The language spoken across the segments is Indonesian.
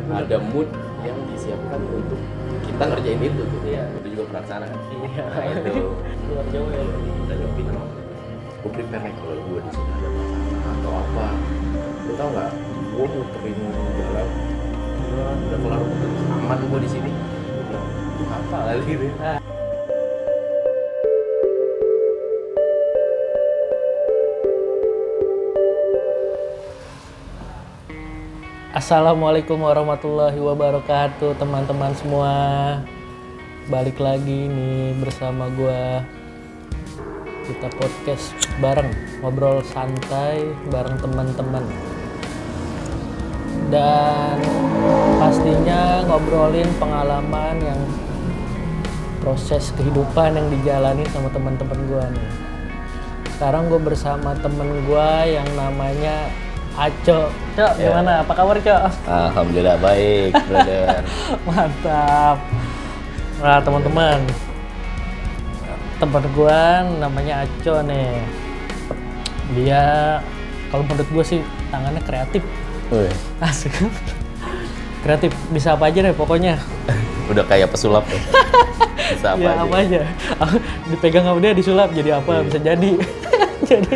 ada mood yang disiapkan untuk kita ngerjain itu tuh. Iya. Itu juga pelaksana kan. Iya. Nah, itu Luar Jawa ya. kita nyobain sama gue prepare nih kalau gue di sini ada masalah atau apa. Lu tau nggak? Gue muterin jalan, udah kelar muter, aman gue di sini. Gue apa kali gitu. Assalamualaikum warahmatullahi wabarakatuh, teman-teman semua. Balik lagi nih bersama gua. Kita podcast bareng, ngobrol santai bareng teman-teman. Dan pastinya ngobrolin pengalaman yang proses kehidupan yang dijalani sama teman-teman gua nih. Sekarang gua bersama temen gua yang namanya Aco. Cok, gimana? Apa kabar, Cok? Alhamdulillah baik, brother. Mantap. Nah, teman-teman, tempat gua namanya Aco nih. Dia kalau menurut gua sih tangannya kreatif. Wih, Asik. Kreatif, bisa apa aja deh pokoknya. udah kayak pesulap tuh. Bisa apa Ya aja. apa aja. Dipegang sama dia disulap jadi apa? Bisa jadi. Jadi.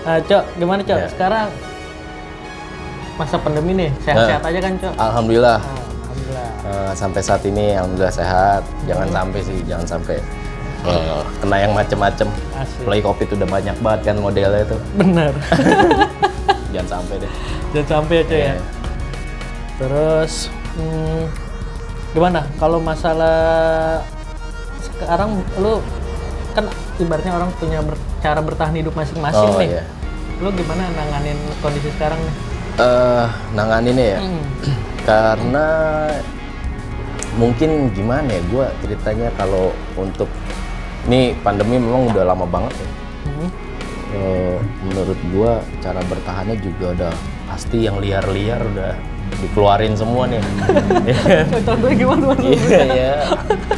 Nah, Cok, gimana, Cok? Ya. Sekarang masa pandemi nih, sehat-sehat aja kan, Cok? Alhamdulillah. Alhamdulillah. Sampai saat ini alhamdulillah sehat. Jangan sampai kena yang macem-macem. Asik. Play COVID udah banyak banget kan modelnya tuh. Bener. Jangan sampai deh. Jangan sampai ya, Cok ya. Terus gimana kalau masalah sekarang lu kan ibaratnya orang punya cara bertahan hidup masing-masing nih. Iya. Lu gimana nanganin kondisi sekarang nih? Nanganinnya ya. Karena mungkin gimana ya, gue ceritanya kalau untuk ini pandemi memang udah lama banget ya. Menurut gue cara bertahannya juga udah pasti yang liar-liar udah dikeluarin semua nih. Contohnya gimana? Iya ya.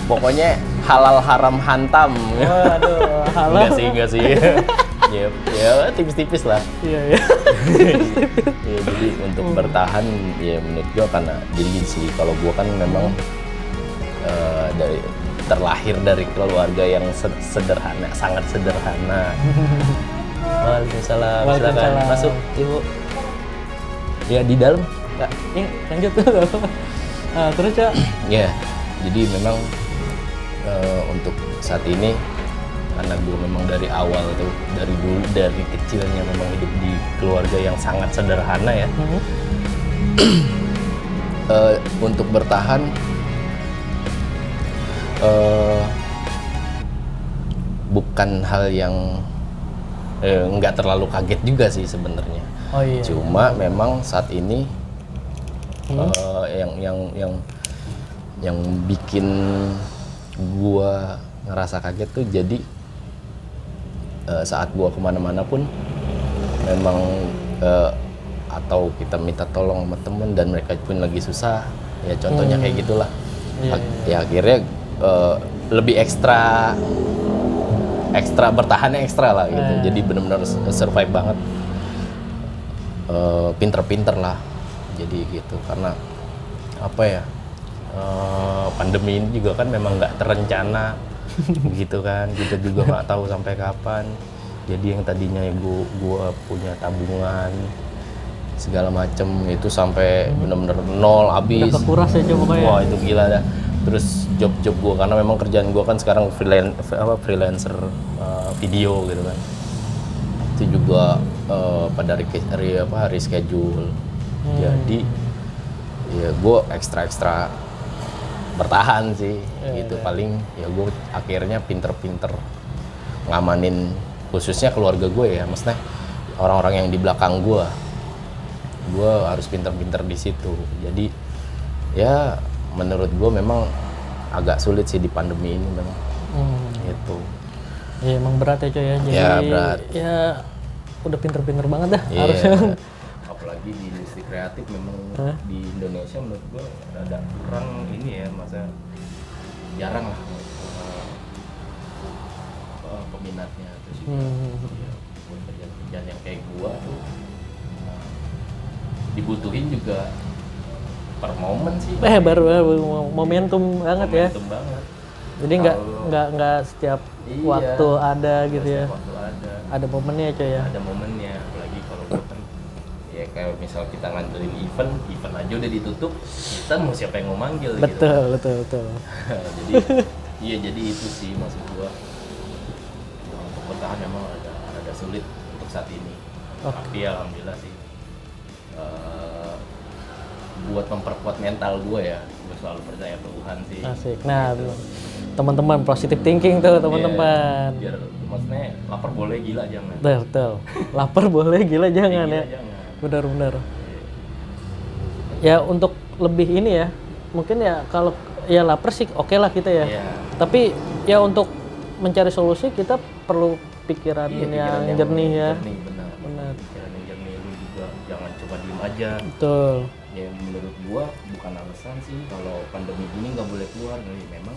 Pokoknya halal haram hantam. Waduh, halal. Enggak sih. Ya tipis-tipis lah. Iya. Ya, jadi untuk bertahan ya menurut gua karena dingin sih. Kalau gua kan memang terlahir dari keluarga yang sederhana, sangat sederhana. Waalaikumsalam. Silakan masuk, Ibu. Ya di dalam. Enggak, ini lanjut tuh. Nah, terus, Cok. Ya, jadi memang untuk saat ini karena gue memang dari awal tuh dari kecilnya memang hidup di keluarga yang sangat sederhana ya. Untuk bertahan bukan hal yang nggak terlalu kaget juga sih sebenarnya. Oh iya. Cuma memang saat ini yang bikin gua ngerasa kaget tuh jadi saat gua kemana-mana pun memang atau kita minta tolong sama temen dan mereka pun lagi susah ya, contohnya kayak gitulah. Ya akhirnya lebih ekstra bertahannya ekstra lah gitu. Jadi benar-benar survive banget, pinter-pinter lah jadi gitu. Karena apa ya, pandemi ini juga kan memang nggak terencana gitu kan, kita juga nggak tahu sampai kapan. Jadi yang tadinya gua punya tabungan segala macem itu sampai bener-bener nol, habis. Udah kekuras aja pokoknya. Wah itu gila dah. Terus job gua karena memang kerjaan gua kan sekarang freelancer video gitu kan. Itu juga pada reschedule. Jadi ya gue ekstra bertahan sih gitu. Paling ya gue akhirnya pinter-pinter ngamanin khususnya keluarga gue ya, maksudnya orang-orang yang di belakang gue harus pinter-pinter di situ. Jadi ya menurut gue memang agak sulit sih di pandemi ini memang gitu. Ya emang berat ya, Coy ya. Jadi Ya, berat. Ya udah pinter-pinter banget dah harusnya. Apalagi di industri kreatif memang di Indonesia menurut gua ada kurang ini ya, masa jarang lah peminatnya terus juga ya, kerjaan yang kayak gua tuh dibutuhin juga per momen sih. baru momentum banget ya. Momentum banget. Jadi nggak setiap Iya, waktu ada gitu ya. setiap waktu ada. Ada momennya coy ya. Ada momennya, apalagi kalau gue kan ya kayak misal kita ngandelin event aja udah ditutup, kita mau siapa yang mau manggil gitu. Betul. Jadi iya, jadi itu sih maksud gua. Untuk bertahan memang ada sulit untuk saat ini. Tapi alhamdulillah sih buat memperkuat mental gua ya, gua selalu percaya Tuhan sih. Asik. Nah, teman-teman positive thinking tuh teman-teman. Biar maksudnya lapar boleh, gila jangan. Betul. Lapar boleh, gila jangan Gila ya. jangan. Benar. Ya untuk lebih ini ya, mungkin ya kalau ya lapar sih oke lah kita ya. Iya. Tapi ya untuk mencari solusi kita perlu pikiran Pikiran yang jernih ya. Jernih, benar. Pikiran yang jernih, lu juga jangan cuma diem aja. Betul. Ya menurut gua bukan alasan sih kalau pandemi gini nggak boleh keluar. Memang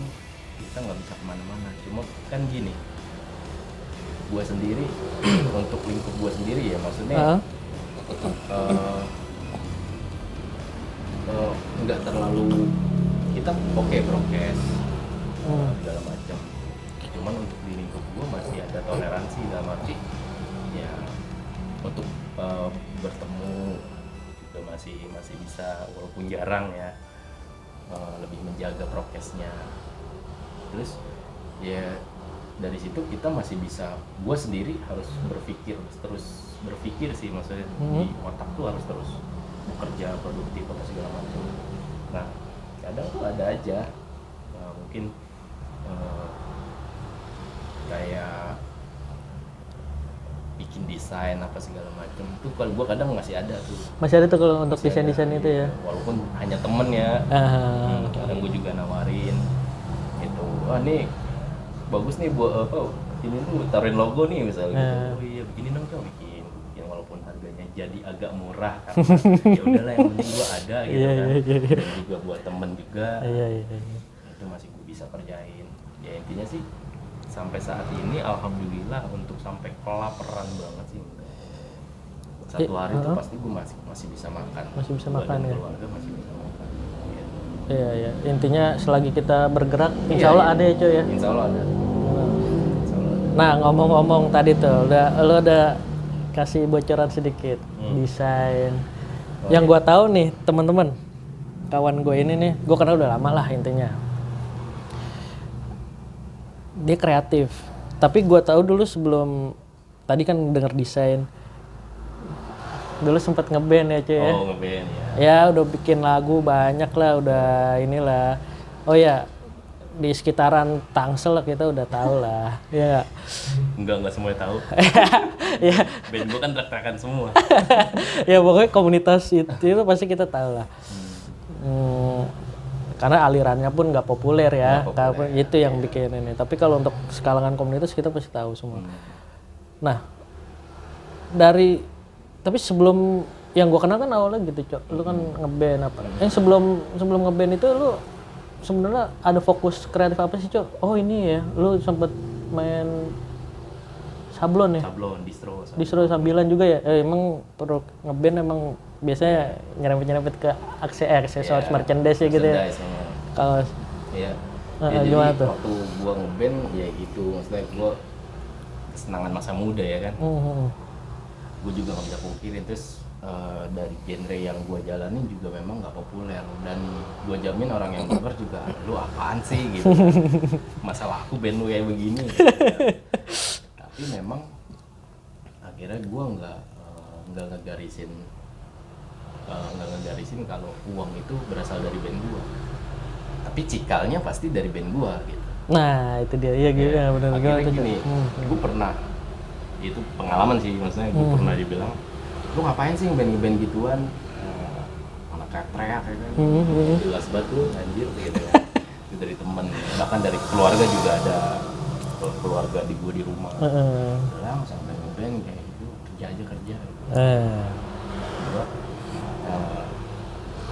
kita nggak bisa kemana-mana. Cuma kan gini, gua sendiri untuk lingkup gua sendiri ya, maksudnya nggak terlalu kita oke prokes segala macam. Cuman untuk di lingkup gua masih ada toleransi, dalam arti ya untuk bertemu juga masih bisa, walaupun jarang ya, lebih menjaga prokesnya. Terus ya dari situ kita masih bisa, gue sendiri harus terus berpikir sih, maksudnya di otak tuh harus terus bekerja produktif apa segala macam. Nah kadang tuh ada aja mungkin kayak bikin desain apa segala macam itu kalau gue kadang masih ada tuh kalau untuk desain itu ya, walaupun hanya temen ya. Kadang gue juga nawarin gitu, nih bagus nih buat apa, ini tuh taruhin logo nih misalnya gitu. Oh iya begini dong coba bikin walaupun harganya jadi agak murah karena ya udahlah yang penting gue ada gitu kan. Dan juga buat temen juga. Itu masih gue bisa kerjain. Ya intinya sih sampai saat ini alhamdulillah untuk sampai kelaparan banget sih enggak. Satu hari itu pasti gue masih bisa makan. Masih bisa makan ya. Keluarga masih bisa makan. Iya. Intinya selagi kita bergerak, insya Allah ada ya coy ya. Insya Allah ada. Nah ngomong-ngomong tadi tuh, lo udah kasih bocoran sedikit desain. Yang gua tahu nih teman-teman, kawan gue ini nih, gue kenal udah lama lah intinya. Dia kreatif. Tapi gua tahu dulu sebelum tadi kan denger desain. Dulu sempat ngeband ya cuy ya. Oh ngeband ya. Ya udah bikin lagu banyak lah, udah inilah. Oh ya di sekitaran Tangsel kita udah tahu lah. Ya Enggak semuanya tahu. Ya. Band gue kan trek-trekan semua. Ya pokoknya komunitas itu pasti kita tahu lah. Karena alirannya pun nggak populer ya. Itu yang bikin ini. Tapi kalau untuk sekalangan komunitas kita pasti tahu semua. Nah tapi sebelum yang gue kenal kan awalnya gitu Cok, lu kan ngeband apa? Sebelum ngeband itu lu sebenarnya ada fokus kreatif apa sih Cok? Oh ini ya, lu sempet main sablon ya? Sablon, distro sambilan juga ya? Emang perlu ngeband emang biasanya nyerempet ke aksesoris merchandise ya gitu ya? Kaos. Iya. Gimana tuh? Waktu gua ngeband ya gitu, maksudnya gua kesenangan masa muda ya kan. Gue juga nggak bisa pungkirin, terus dari genre yang gue jalanin juga memang nggak populer, dan gue jamin orang yang denger juga lu apaan sih gitu. Masalah aku band lu kayak begini gitu. Tapi memang akhirnya gue nggak ngegarisin kalau uang itu berasal dari band gue, tapi cikalnya pasti dari band gue gitu. Nah itu dia, iya gitu ya, benar. Akhirnya gini, gue pernah, itu pengalaman sih, maksudnya gue pernah dibilang, lu ngapain sih ngeband gituan, anak teriak ya kan, jelas banget lu anjir gitu ya. Itu dari temen, bahkan dari keluarga juga ada, keluarga di gue di rumah, udah nggak sampai ngeband kayak gitu, kerja gitu.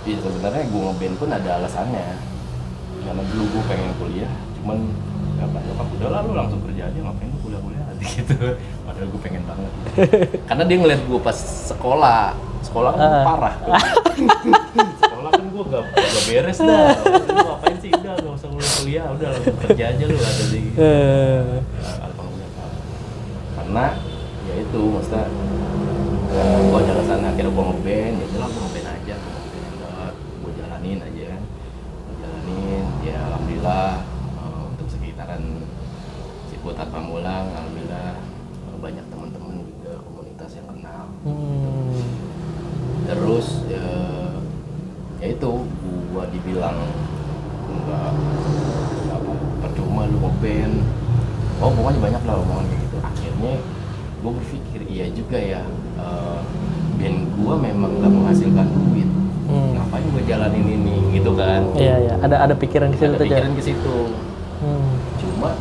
Iya sebenarnya gue ngeband pun ada alasannya, karena dulu gue pengen kuliah, cuman nyokap udahlah lu langsung kerja aja, ngapain lu kuliah gitu. Padahal gue pengen banget. Karena dia ngeliat gue pas sekolah sekolah kan parah. Sekolah kan gue gak beres dah. Lu ngapain sih, udah gak usah kuliah, udah kerja aja lu ada di alhamdulillah. Karena ya itu maksudnya gue ada kesana, akhirnya gue ngeband, ya jelas gue ngeband aja, gue jalanin aja kan, ya alhamdulillah untuk sekitaran Ciputat Pamulang, alhamdulillah banyak teman-teman juga komunitas yang kenal. Terus ya itu gue dibilang enggak apa percuma lu ngeband, pokoknya banyak lah omongan kayak gitu. Akhirnya gue berpikir iya juga ya, band gue memang gak menghasilkan duit, ngapain gue jalanin ini gitu kan. Iya, ada pikiran ke situ. Ada pikiran ke situ. Cuma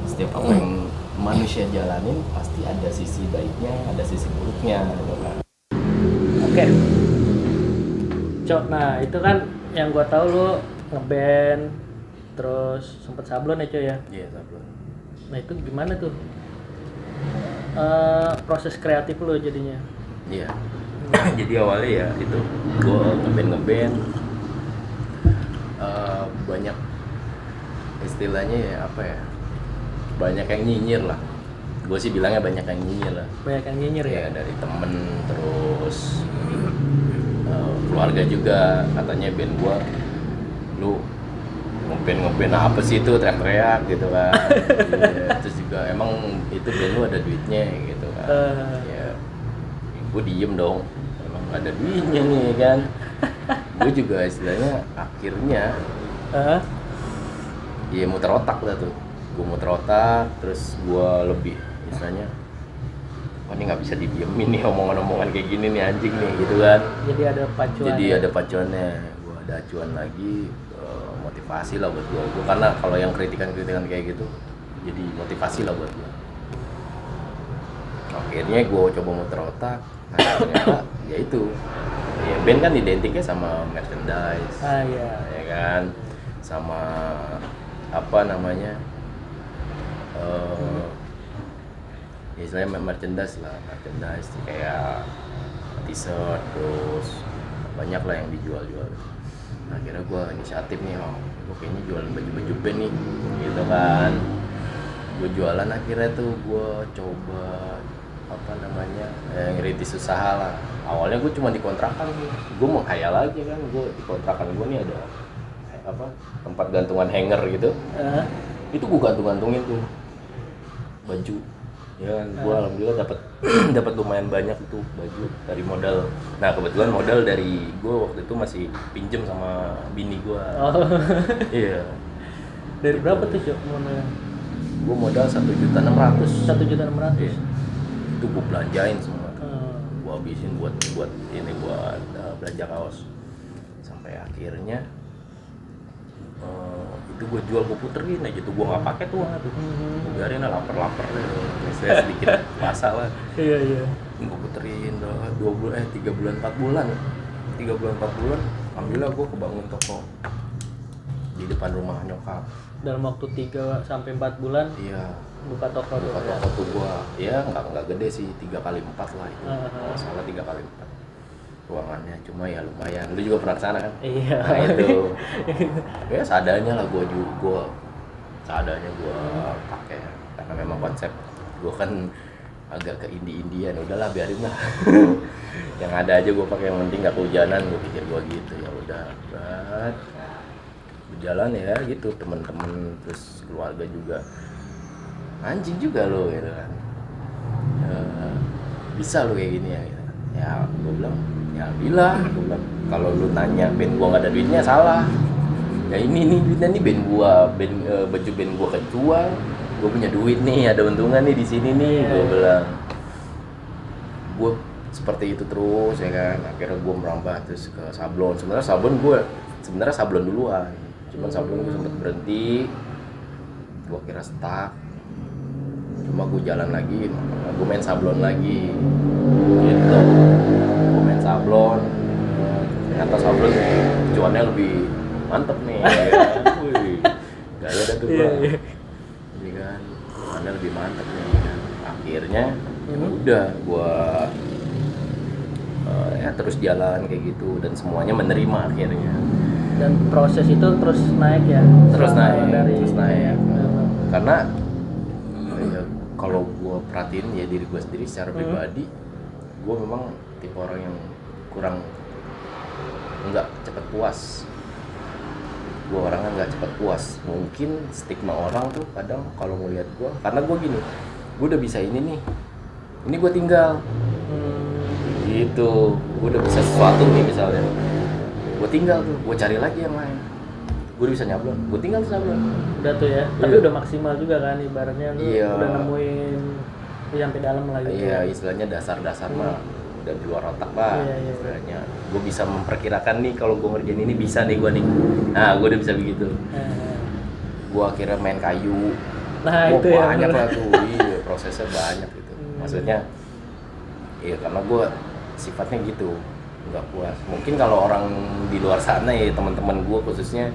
setiap apa yang manusia jalanin pasti ada sisi baiknya, ada sisi buruknya gitu kan. Oke. Cok, nah itu kan yang gue tahu lu ngeband, terus sempet sablon ya Cok ya? Iya, sablon. Nah itu gimana tuh? Proses kreatif lu jadinya? Iya. Jadi awalnya ya itu gue ngeband banyak istilahnya ya apa ya, banyak yang nyinyir lah. Gue sih bilangnya banyak yang nyinyir lah. Banyak yang nyinyir ya? Dari temen, terus keluarga juga katanya band gue, lu ngeband apa sih itu, teriak-teriak gitu kan. Terus juga emang itu band lu ada duitnya gitu kan. Ya gue diem dong, emang gak ada duitnya nih kan. Gue juga istilahnya akhirnya ya muter otak lah tuh. Gue muter otak, terus gue lebih istilahnya, wah ini nggak bisa didiemin nih omongan-omongan kayak gini nih, anjing nih gitu kan. Jadi ada pacuan. Jadi ada pacuannya, gue ada acuan lagi, motivasi lah buat gue. Karena kalau yang kritikan kayak gitu, jadi motivasi lah buat gue. Akhirnya gue coba muter otak, nah ternyata ya itu, ya band kan identiknya sama merchandise, iya. Ya kan, sama apa namanya, ya istilahnya merchandise kayak t-shirt, terus banyak lah yang dijual-jual. Nah, akhirnya gue inisiatif nih, gue kayaknya jualan baju-baju band nih gitu kan. Gue jualan, akhirnya tuh gue coba apa namanya, ngerintis usaha lah. Awalnya gue cuma dikontrakan, gue mau khayal aja kan, gue dikontrakan gue nih ada apa tempat gantungan hanger gitu. Itu gue gantung-gantungin tuh baju ya kan. Gue alhamdulillah dapat lumayan banyak itu baju dari modal. Nah kebetulan modal dari gue waktu itu masih pinjem sama bini gue. Iya. Dari berapa tuh Cok modalnya? Gue modal 1.600.000. 1.600.000. Iya. Itu gue belanjain semua. Gue habisin buat ini, buat belanja kaos. Sampai akhirnya itu gue jual, gue puterin aja tuh, gue nggak pakai tuh uang tuh, gue biarin lah lapar saya sedikit puasa lah. Iya. Gue puterin 3 bulan 4 bulan, alhamdulillah gue kebangun toko di depan rumah nyokap. Dalam waktu 3 sampai 4 bulan. Iya. Buka toko tuh gue, ya nggak gede sih, 3x4 lah itu, salah 3x4 ruangannya, cuma ya lumayan. Lu juga pernah kesana kan? Iya. Nah itu ya seadanya lah, gue seadanya gue pakai, karena memang konsep gue kan agak ke indie-indian, udahlah biarin lah. Yang ada aja gue pakai, yang penting nggak kehujanan, gue pikir gue gitu. Ya udah berjalan ya gitu, temen-temen terus keluarga juga, anjing juga lo gitu kan, bisa lo kayak gini ya gitu. Ya gue bilang ya bilang, kalau lu nanya band gua nggak ada duitnya salah. Ya ini duitnya nih band gua, baju band gua kejual, gua punya duit nih, ada untungan nih di sini nih. Gua bilang, gua seperti itu terus ya kan. Akhirnya gua merambah terus ke sablon. Sebenarnya sablon duluan, cuman sablon gua sempat berhenti, gua kira stuck. Cuma gua jalan lagi, gua main sablon lagi gitu. Sablon, ternyata sablon cuannya lebih mantep nih ya. Wih, gaya dah tuh gua. Jadi kan cuannya lebih mantep nih kan. Akhirnya ya udah gua ya terus jalan kayak gitu dan semuanya menerima akhirnya. Dan proses itu terus naik ya. Terus selama naik, dari terus naik. Karena ya, kalau gue perhatiin ya diri gue sendiri secara pribadi, gue memang tipe orang yang kurang nggak cepat puas. Gue orangnya nggak cepat puas. Mungkin stigma orang tuh kadang kalau ngeliat gue, karena gue gini, gue udah bisa ini gue tinggal. Gitu, gue udah bisa sesuatu nih misalnya, gue tinggal tuh, gue cari lagi yang lain. Gue udah bisa nyablon, gue tinggal nyablon. Udah tuh ya, tapi Iya. udah maksimal juga kan ibaratnya lu Iya. udah nemuin lu sampai dalam lagi. Iya, istilahnya dasar-dasar mah udah di luar otak lah. Iya. Istilahnya, gue bisa memperkirakan nih kalau gue ngerjain ini bisa nih gue nih. Nah, gue udah bisa begitu. Gue akhirnya main kayu. Nah, Wah, itu ya. banyak lah tuh, iya prosesnya banyak gitu. Maksudnya, iya karena gue sifatnya gitu, nggak puas. Mungkin kalau orang di luar sana ya teman-teman gue khususnya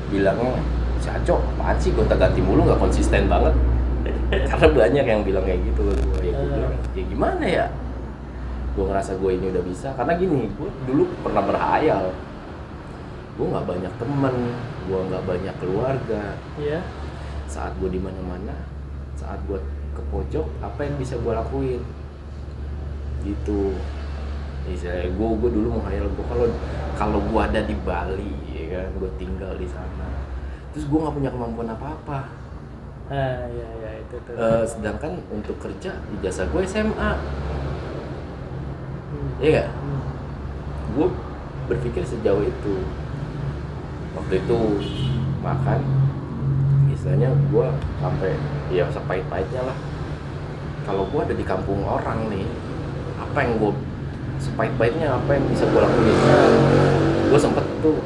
bilangnya si Aco apaan sih gonta-ganti mulu nggak konsisten banget. Karena banyak yang bilang kayak gitu ke gue. Ya gue bilang ya gimana ya, gue ngerasa gue ini udah bisa karena gini, gue dulu pernah berhayal gue nggak banyak teman, gue nggak banyak keluarga. Iya. Saat gue di mana-mana, saat gue ke pojok, apa yang bisa gue lakuin gitu. Misalnya gue dulu menghayal gue kalau gue ada di Bali ya kan, gue tinggal di sana, terus gue nggak punya kemampuan apa-apa. Iya itu tuh. Sedangkan untuk kerja ijazah gue SMA, iya nggak? Gue berpikir sejauh itu. Waktu itu makan, istilahnya gue sampai ya sepahit-pahitnya lah. Kalau gue ada di kampung orang nih, apa yang gue sepahit-pahitnya apa yang bisa gue lakuin? Gue sempet tuh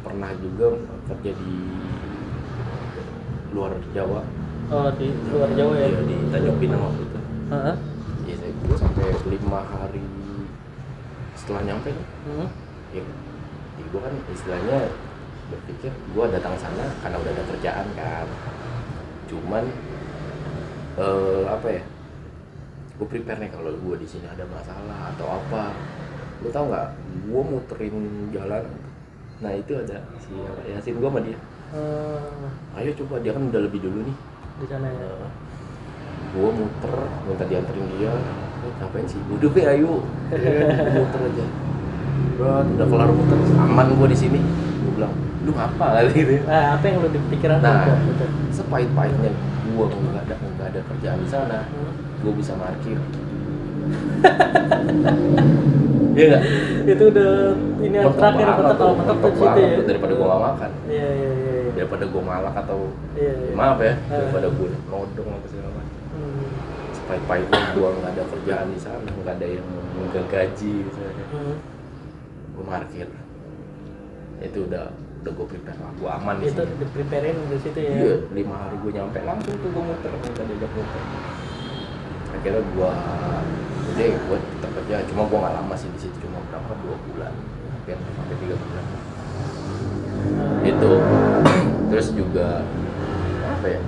pernah juga kerja di luar Jawa. Oh, di luar Jawa ya? Iya, di Tanjung Pinang waktu itu. Heeh. Iya, gue sampai 5 hari setelah nyampe tuh. Ya, gue kan istilahnya berpikir gue datang sana karena udah ada kerjaan kan. Cuman apa ya? Gue prepare nih kalau gue di sini ada masalah atau apa. Lu tau nggak? Gue muterin jalan. Nah itu ada si Yasin gue sama dia. Ayo coba, dia kan udah lebih dulu nih Di sana ya. Gue muter, minta dianterin dia. Ngapain sih? Udah be, ayo. Gue muter aja. Udah kelar muter, aman gue di sini. Gue bilang, lu ngapa kali gitu? Apa yang lu di pikiran Nah, gitu? sepahit-pahitnya gue nggak ada kerjaan di sana, gue bisa parkir. Iya nggak? Itu udah ini yang terakhir mentok kalau mentok tuh situ ya. Daripada gue nggak makan, Iya. daripada gue malak atau Iya. maaf ya, daripada gue nodong apa segala macam. Sepahit-pahitnya gue nggak ada kerjaan di sana, nggak ada yang gaji misalnya. Gue parkir. Itu udah gue prepare lah, gue aman di Itu sini. di preparein di situ ya. Iya, 5 hari gue nyampe langsung tuh gue muter, minta diajak muter. Akhirnya gue tetap kerja, cuma gue nggak lama sih di situ, cuma berapa 2 bulan, hampir sampai 3 bulan. Itu terus juga apa ya?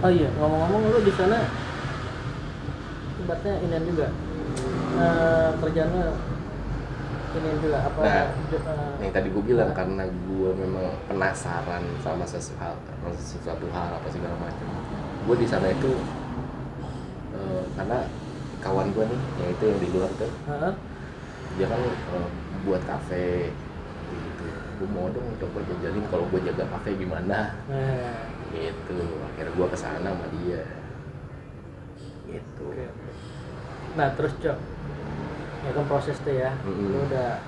Oh iya, ngomong-ngomong lu di sana ibaratnya ini juga kerjaan lu ini juga apa? Nah, yang tadi gue bilang karena gue memang penasaran sama sesuatu hal apa segala macam. Gue di sana itu karena kawan gue nih, yang itu yang di luar tuh, dia kan buat kafe gitu. Gue mau dong coba jajalin kalau gue jaga kafe gimana. Gitu. Akhirnya gue kesana sama dia. Gitu. Nah terus Cok, ya kan proses tuh ya, lu udah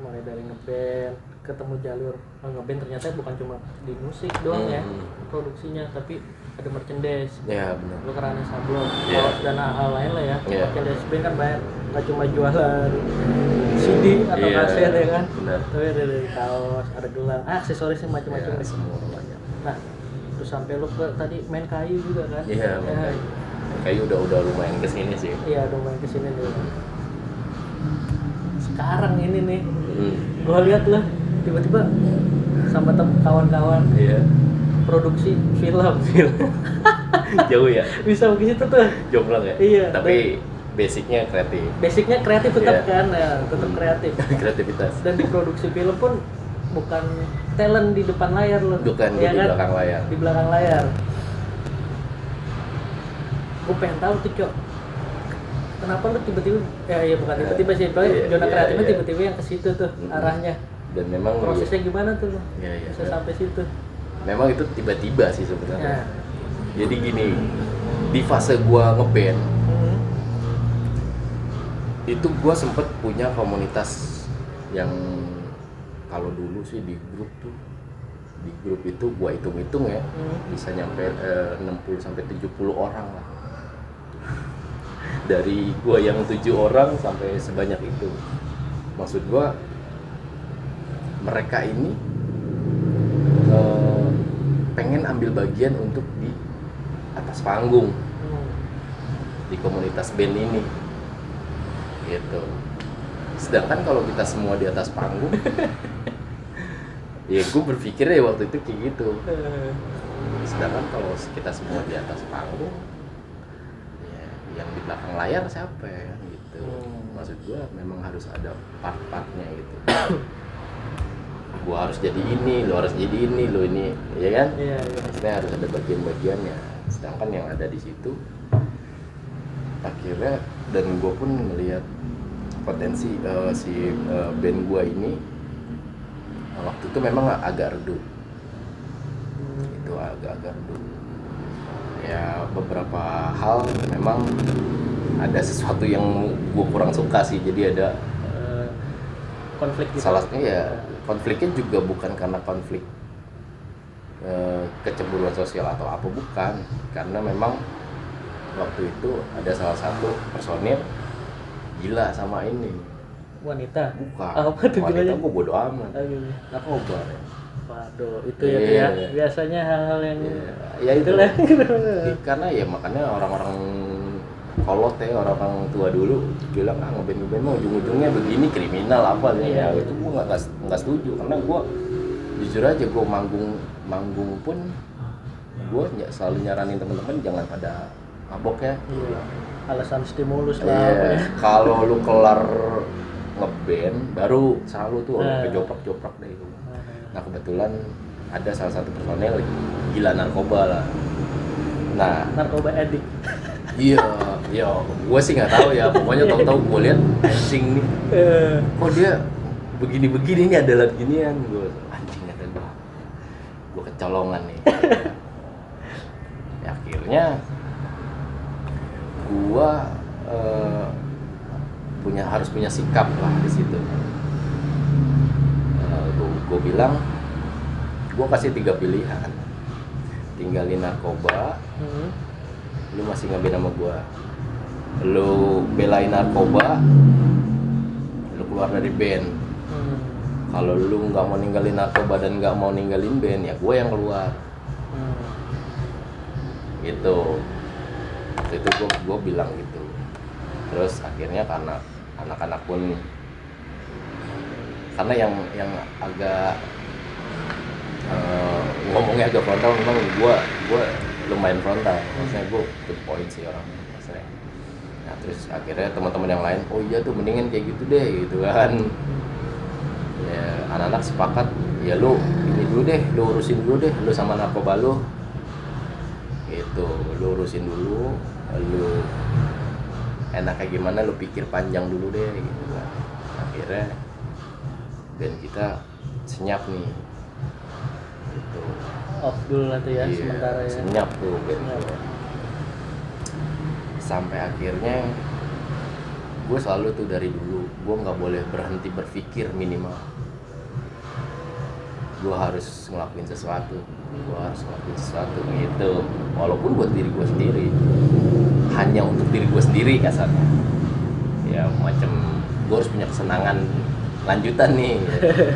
mulai dari ngeband, ketemu jalur ngeband ternyata bukan cuma di musik doang ya produksinya, tapi ada merchandise. Ya benar. Lu kerana sablon, Yeah. kaos dan hal lain lah ya. Yeah. Merchandise band kan banyak, nggak cuma jualan CD atau Yeah, kaset ya kan, benar. tapi ada dari kaos, ada gelang, aksesorisnya macam-macam. Ya, semua banyak. Nah terus sampai lu ke tadi main kayu juga kan? Iya, main kayu. Kayu udah lumayan kesini sih. Iya, udah main kesini dulu. Sekarang ini nih, gua lihat lah tiba-tiba sama kawan-kawan Iya. produksi film. Jauh ya, Bisa begitu tuh. jomplang ya. Iya, Tapi basicnya kreatif. Basicnya kreatif tetap Iya. kan, ya tetap kreatif. Kreativitas. Dan di produksi film pun bukan talent di depan layar loh. Bukan, ya di belakang layar. Di belakang layar. Gue pengen tahu tuh, Cok. Kenapa lu tiba-tiba, ya bukan tiba-tiba sih, Iya, zona iya, kreatifnya iya. tiba-tiba yang ke situ tuh arahnya. Dan memang Prosesnya gimana tuh lu? Iya, iya. Bisa sampai situ. memang itu tiba-tiba sih sebenarnya. Ya. Jadi gini, di fase gua ngeband Hmm. itu gua sempet punya komunitas yang kalau dulu sih di grup itu gua hitung-hitung ya bisa nyampe 60 sampai 70 orang lah. Dari gua yang 7 orang sampai sebanyak itu. Maksud gua mereka ini pengen ambil bagian untuk di atas panggung di komunitas band ini gitu. Sedangkan kalau kita semua di atas panggung ya gue berpikir ya waktu itu kayak gitu. Sedangkan kalau kita semua di atas panggung ya yang di belakang layar siapa ya gitu. Maksud gue memang harus ada part-partnya gitu. Gue harus jadi ini, lo harus jadi ini, lo ini, ya kan? Iya. Maksudnya harus ada bagian-bagiannya. Sedangkan yang ada di situ akhirnya, dan gue pun melihat potensi si band gue ini waktu itu memang agak redup. Itu agak-agak redup. Ya beberapa hal memang ada sesuatu yang gue kurang suka sih. Jadi ada Konflik gitu. salah satunya ya konfliknya juga bukan karena konflik kecemburuan sosial atau apa, bukan, karena memang waktu itu ada salah satu personil gila sama ini Wanita. bukan Apa tuh wanita. gilanya? Gue bodo amat Aduh. narkoba ya. Waduh, itu ya tuh ya. Iya. Biasanya hal-hal yang Ya itu itulah. karena ya makanya orang-orang kolot ya, orang-orang tua dulu bilang ngeband mah ujung-ujungnya begini, kriminal apa ya. Iya. Itu gue nggak setuju, karena gue jujur aja gue manggung pun gue selalu nyaranin teman-teman jangan pada mabok ya. Iya. Alasan stimulus lah. Iya, kalau lu kelar ngeband baru selalu tuh kejoprak-joprak deh itu. Nah kebetulan ada salah satu personel gila narkoba lah. Nah Narkoba edik. iya, gue sih nggak tahu ya. Pokoknya tahu-tahu gue lihat anjing nih. Kok dia begini-begini nih, ada lagi ginian. Gue anjing kata gue kecolongan nih. Ya, akhirnya gue harus punya sikap lah di situ. Gue bilang gue kasih 3 pilihan, tinggalin narkoba, lu masih ngeband sama gue, lu belain narkoba, lu keluar dari band. Kalau lu nggak mau ninggalin narkoba dan nggak mau ninggalin band, ya gue yang keluar. Gitu. Waktu itu gue bilang gitu. Terus akhirnya karena anak-anak pun, karena yang agak ngomongnya agak frontal, memang gue lumayan frontal, maksudnya gue to the point sih orang maksudnya. Nah terus akhirnya teman-teman yang lain, oh iya tuh mendingan kayak gitu deh gitu kan. Ya anak-anak sepakat, ya lu ini dulu deh, lu urusin dulu deh, lu sama narkoba lu gitu, lu urusin dulu, lu enaknya gimana lu pikir panjang dulu deh gitu kan. Akhirnya band kita senyap nih gitu. Off dulu lah tuh ya, Iya, sementara ya. senyap tuh band Senyap. gua. Sampai akhirnya gue selalu tuh dari dulu gue nggak boleh berhenti berpikir, minimal gue harus ngelakuin sesuatu, gitu, walaupun buat diri gue sendiri, hanya untuk diri gue sendiri kasarnya ya, macam gue harus punya kesenangan lanjutan nih.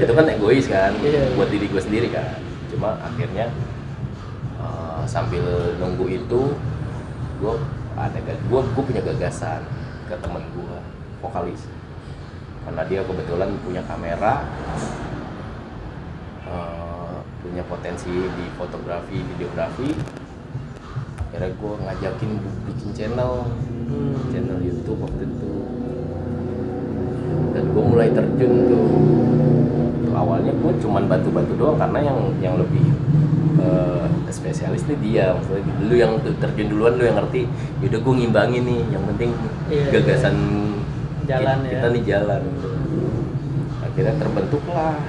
Itu kan egois kan, buat diri gue sendiri kan. Cuma akhirnya sambil nunggu itu gue punya gagasan ke temen gue vokalis, karena dia kebetulan punya kamera, punya potensi di fotografi, videografi. akhirnya gue ngajakin bikin channel YouTube waktu itu, dan gue mulai terjun tuh. Awalnya gue cuman bantu-bantu doang karena yang lebih spesialis nih dia, maksudnya lu yang terjun duluan, lu yang ngerti, yaudah gue ngimbangin nih, yang penting gagasan jalan kita nih jalan. Akhirnya terbentuklah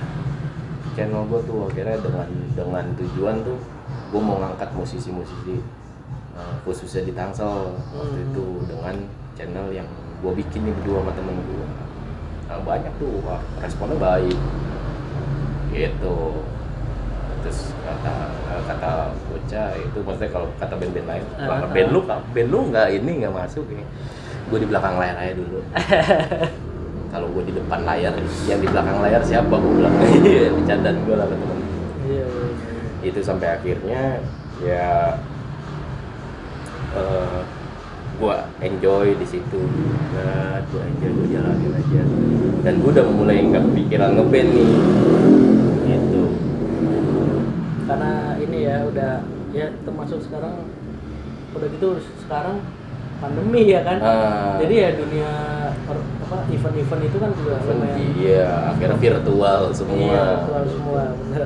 channel gue tuh, akhirnya dengan tujuan tuh gue mau ngangkat musisi-musisi khususnya di Tangsel waktu itu dengan channel yang gue bikin nih berdua sama temen gue. Nah, banyak tuh, responnya baik gitu. Terus kata bocah itu, maksudnya kalau kata band-band lain, band lu nggak masuk ya. Gue di belakang layar aja dulu. Kalau gue di depan layar, yang di belakang layar siapa, gue bilang. Iya, bercandaan gue lah ke temen. Iya. Itu sampai akhirnya ya gue enjoy di situ. Gue enjoy, gue jalanin aja. Dan gue udah mulai nggak kepikiran ngeband nih. Gitu. Karena ini ya udah ya termasuk sekarang udah gitu sekarang pandemi ya kan. Jadi ya dunia event-event itu kan juga lumayan. Iya, akhirnya virtual semua. Iya, virtual semua, bener.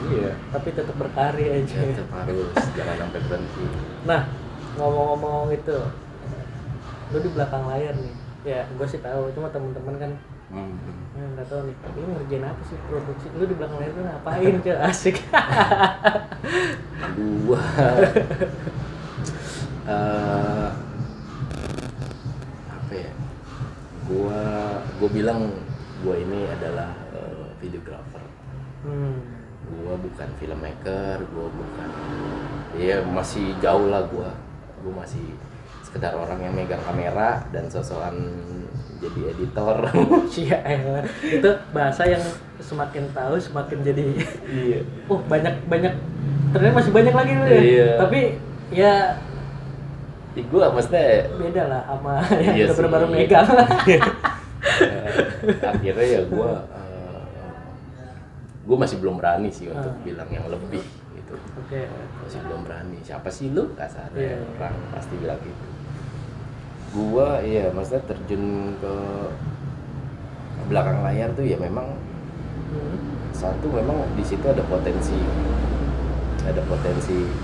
Iya. Tapi tetap berkarya aja. Tetap harus, jangan sampai berhenti. Nah, ngomong-ngomong itu, lu di belakang layar nih. Ya, gue sih tahu, cuma teman-teman kan nggak tahu nih. Lu ngerjain apa sih produksi? Lu di belakang layar tuh ngapain? Cel, asik. Gua apa ya? Gua bilang gua ini adalah videographer. Gua bukan filmmaker, gua bukan. Ya masih jauh lah gua masih sekedar orang yang megang kamera dan sosokan jadi editor. Iya, itu bahasa yang semakin tahu semakin jadi. Iya. Banyak. Ternyata masih banyak lagi tuh ya. Iya. Tapi ya gua maksudnya beda lah sama yang iya udah baru sih. megang. Akhirnya ya gua masih belum berani sih untuk bilang yang lebih gitu. Oke. Masih belum berani. Siapa sih lu kasarnya? Iya. Orang pasti bilang gitu. Gua iya maksudnya terjun ke belakang layar tuh ya memang satu, memang di situ ada potensi.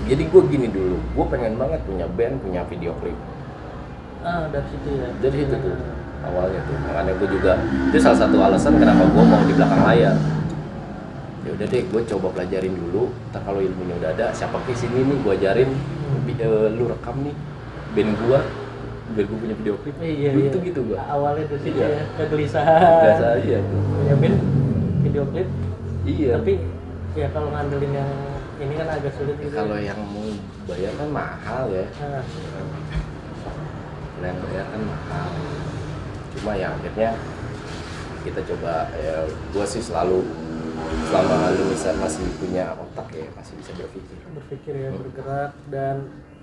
Jadi gue gini dulu, gue pengen banget punya band, punya video klip. Dari situ ya. Dari situ tuh awalnya tuh, makanya gue juga itu salah satu alasan kenapa gue mau di belakang layar. Ya udah deh, gue coba pelajarin dulu. Ntar kalau ilmunya udah ada, siapa ke sini nih, gue ajarin. Lu rekam nih band gue, biar gue punya video klip. Iya. Itu gitu gue. Awalnya dari situ Iya. ya, kegelisahan. Biasa aja tuh. Punya band, video klip. Iya. Tapi ya kalau ngandelin yang ini kan agak sulit gitu. Kalau yang mau bayar kan mahal ya. Nah, Yang bayar kan mahal. Cuma ya akhirnya kita coba ya, gue sih selalu selama lu masih punya otak ya, masih bisa berpikir ya, bergerak dan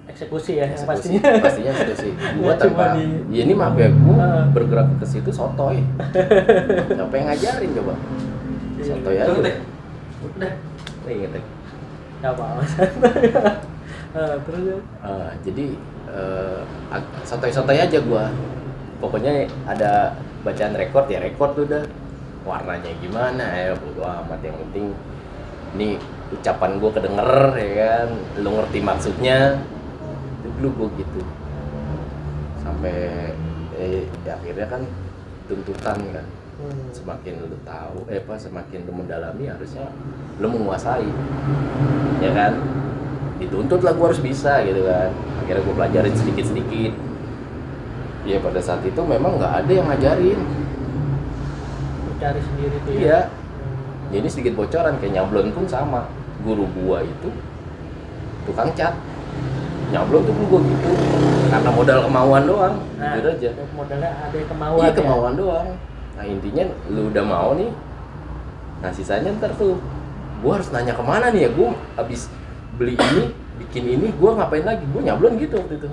eksekusi ya, yang Eksekusi. pastinya. Pastinya eksekusi. Gua Nggak cuma tanpa ya ini maaf ya, gua bergerak ke situ sotoy. Siapa yang ngajarin coba? Sotoy aja. Udah. Ingat ya. Gak apa-apa. Terus ya. Jadi sotoy-sotoy aja gua. Pokoknya ada bacaan rekord ya rekord udah. Warnanya gimana ya bodo amat, yang penting ini ucapan gue kedenger ya kan, lu ngerti maksudnya. Itu dulu gue gitu sampai ya akhirnya kan tuntutan kan, semakin lu tahu semakin lu mendalami harusnya lu menguasai ya kan, dituntut lah gue harus bisa gitu kan. Akhirnya gue pelajarin sedikit-sedikit ya, pada saat itu memang nggak ada yang ngajarin, Cari sendiri tuh ya. iya. Jadi sedikit bocoran, kayak nyablon pun sama. Guru gua itu tukang cat. Nyablon tuh gua gitu. Karena modal kemauan doang. Nah, gitu aja. Modalnya ada kemauan. Iya, kemauan doang. Nah, intinya lu udah mau nih. Nah, sisanya ntar tuh gua harus nanya kemana nih ya. Gua habis beli ini, bikin ini, gua ngapain lagi? Gua nyablon gitu waktu itu.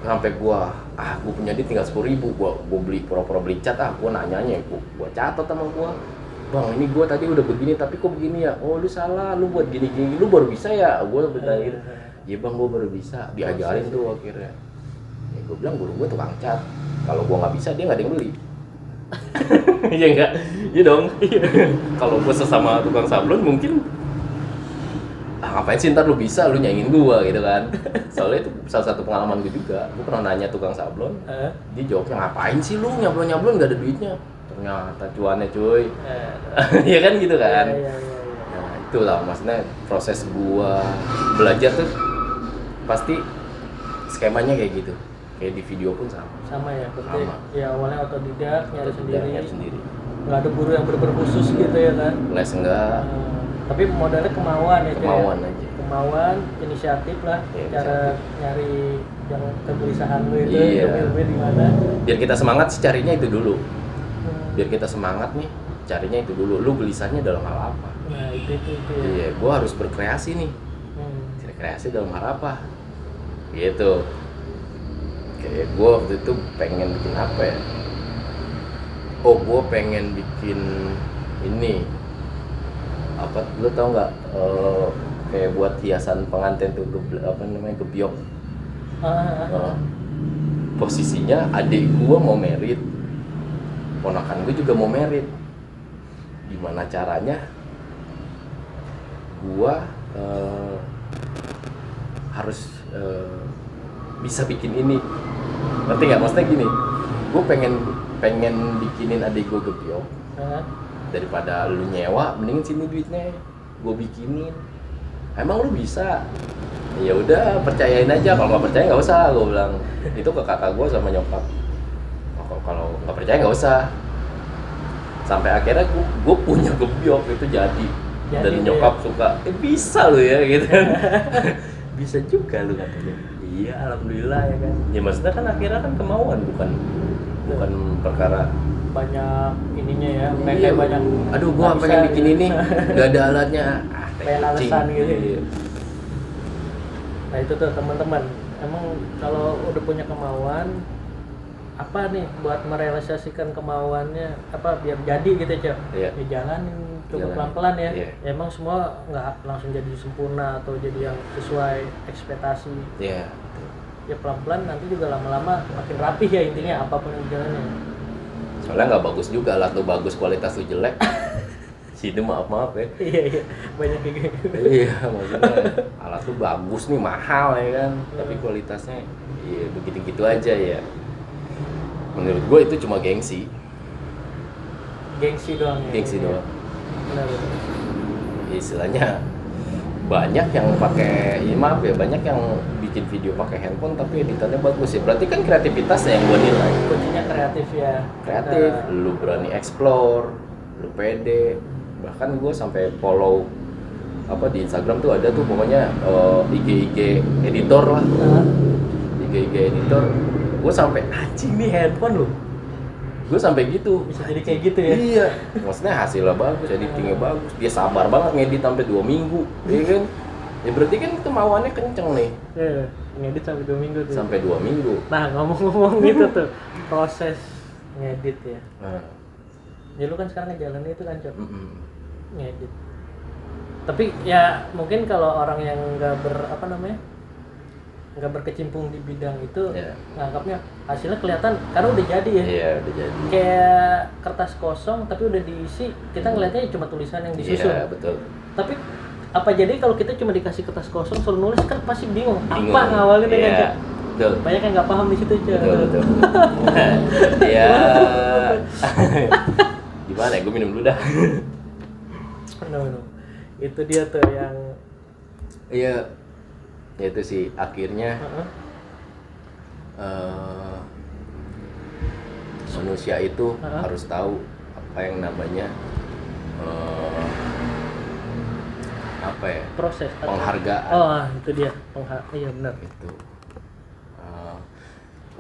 Sampai gua punya duit tinggal 10.000, gua beli pura-pura beli cat, gua nanyanya, gua catat sama gua, bang ini gua tadi udah begini tapi kok begini ya, oh lu salah, lu buat gini lu baru bisa ya, gua bilang gitu. iya bang gue baru bisa, diajarin tuh akhirnya. Ya gue bilang guru gue tukang cat, kalau gue nggak bisa dia nggak ada yang beli. Iya enggak? Iya dong. Kalau gue sesama tukang sablon mungkin ngapain sih ntar lu bisa, lu nyaingin gue gitu kan. Soalnya itu salah satu pengalaman gue juga. Gue pernah nanya tukang sablon, dia jawabnya ngapain sih lu nyablon-nyablon gak ada duitnya. Ternyata cuannya cuy. Iya kan gitu kan. Nah itulah maksudnya proses gue belajar tuh pasti skemanya kayak gitu. Kayak di video pun sama ya, berarti sama. ya awalnya otodidak, nyari sendiri. Nggak ada guru yang bener-bener khusus gitu ya kan? Les enggak. Tapi modalnya kemauan ya, kemauan ya? Aja. Kemauan, inisiatif lah, ya, cara nyari yang kegelisahan lu itu, iya. ilmu di mana? Biar kita semangat sih carinya itu dulu. Biar kita semangat nih, carinya itu dulu. Lu gelisahnya dalam hal apa? Nah itu ya. Iya, gua harus berkreasi nih. Kreasi dalam hal apa? Gitu. Kayak gue waktu itu pengen bikin apa ya? Oh, gue pengen bikin ini. Apa? Lu tau nggak? Kayak buat hiasan pengantin tuh, apa namanya, gebyok. Posisinya adik gue mau merit, ponakan gue juga mau merit. Gimana caranya? Gue harus bisa bikin ini. Ngerti nggak? Maksudnya gini, gue pengen bikinin adik gue gebyok. Daripada lu nyewa, mendingin sini duitnya gue bikinin. Emang lu bisa? Ya udah, percayain aja. Kalau nggak percaya nggak usah, gue bilang. Itu ke kakak gue sama nyokap. Kalau nggak percaya nggak usah. Sampai akhirnya gue punya gebyok itu jadi dan nyokap ya. Suka, bisa lu ya gitu kan. Bisa juga lu katanya. Iya, alhamdulillah ya kan. Ya maksudnya kan akhirnya kan kemauan, bukan perkara banyak ininya ya. Iya, banyak. Aduh, gua pengen bikin ini, nggak ada alatnya. Kayak alasan gitu. Iya. Nah itu tuh teman-teman. Emang kalau udah punya kemauan, apa nih buat merealisasikan kemauannya, apa biar jadi gitu Cok? Iya. Ya jalanin, coba pelan-pelan ya. Iya. Emang semua nggak langsung jadi sempurna atau jadi yang sesuai ekspektasi. Iya. Ya pelan-pelan nanti juga lama-lama makin rapih ya intinya apapun yang jalannya. Soalnya nggak bagus juga, alat lu bagus kualitas lu jelek. Sini maaf ya. Iya banyak kayak gitu. Iya, maksudnya alat lu bagus nih, mahal ya kan, tapi kualitasnya ya begitu-gitu aja ya. Menurut gue itu cuma gengsi doang ya. Gengsi doang. Benar. Istilahnya banyak yang pakai, ya maaf ya, banyak yang bikin video pakai handphone tapi editannya bagus ya. Berarti kan kreativitasnya yang gue nilai. Kuncinya kreatif ya. Kreatif, lu berani explore, lu pede. Bahkan gue sampai follow apa di Instagram tuh ada tuh pokoknya IG editor lah. IG editor. Gue sampai anjing nih handphone loh. Gue sampai gitu. Bisa jadi kayak gitu ya. Iya. Maksudnya hasilnya bagus, editingnya bagus. Dia sabar banget ngedit sampai 2 minggu, iya kan? Ya berarti kan kemauannya kenceng nih. Iya, ngedit sampai 2 minggu tuh. Sampai 2 minggu. Nah, ngomong-ngomong gitu tuh, proses ngedit ya. Nah. Ya lu kan sekarang ngejalanin itu kan, Cok. Ngedit. Tapi ya mungkin kalau orang yang nggak berkecimpung di bidang itu, nganggapnya hasilnya kelihatan karena udah jadi ya. Iya, udah jadi. Kayak kertas kosong tapi udah diisi, kita ngeliatnya cuma tulisan yang disusun. Iya, betul. Tapi apa jadi kalau kita cuma dikasih kertas kosong suruh nulis kan pasti bingung. Apa ngawalin dengan Cok? Betul. Banyak yang nggak paham di situ, Cok. Betul. Iya. Gimana ya? Gue minum dulu dah. No. Itu dia tuh yang iya. Ya itu sih akhirnya manusia itu harus tahu apa yang namanya apa ya, proses penghargaan. Itu dia iya benar itu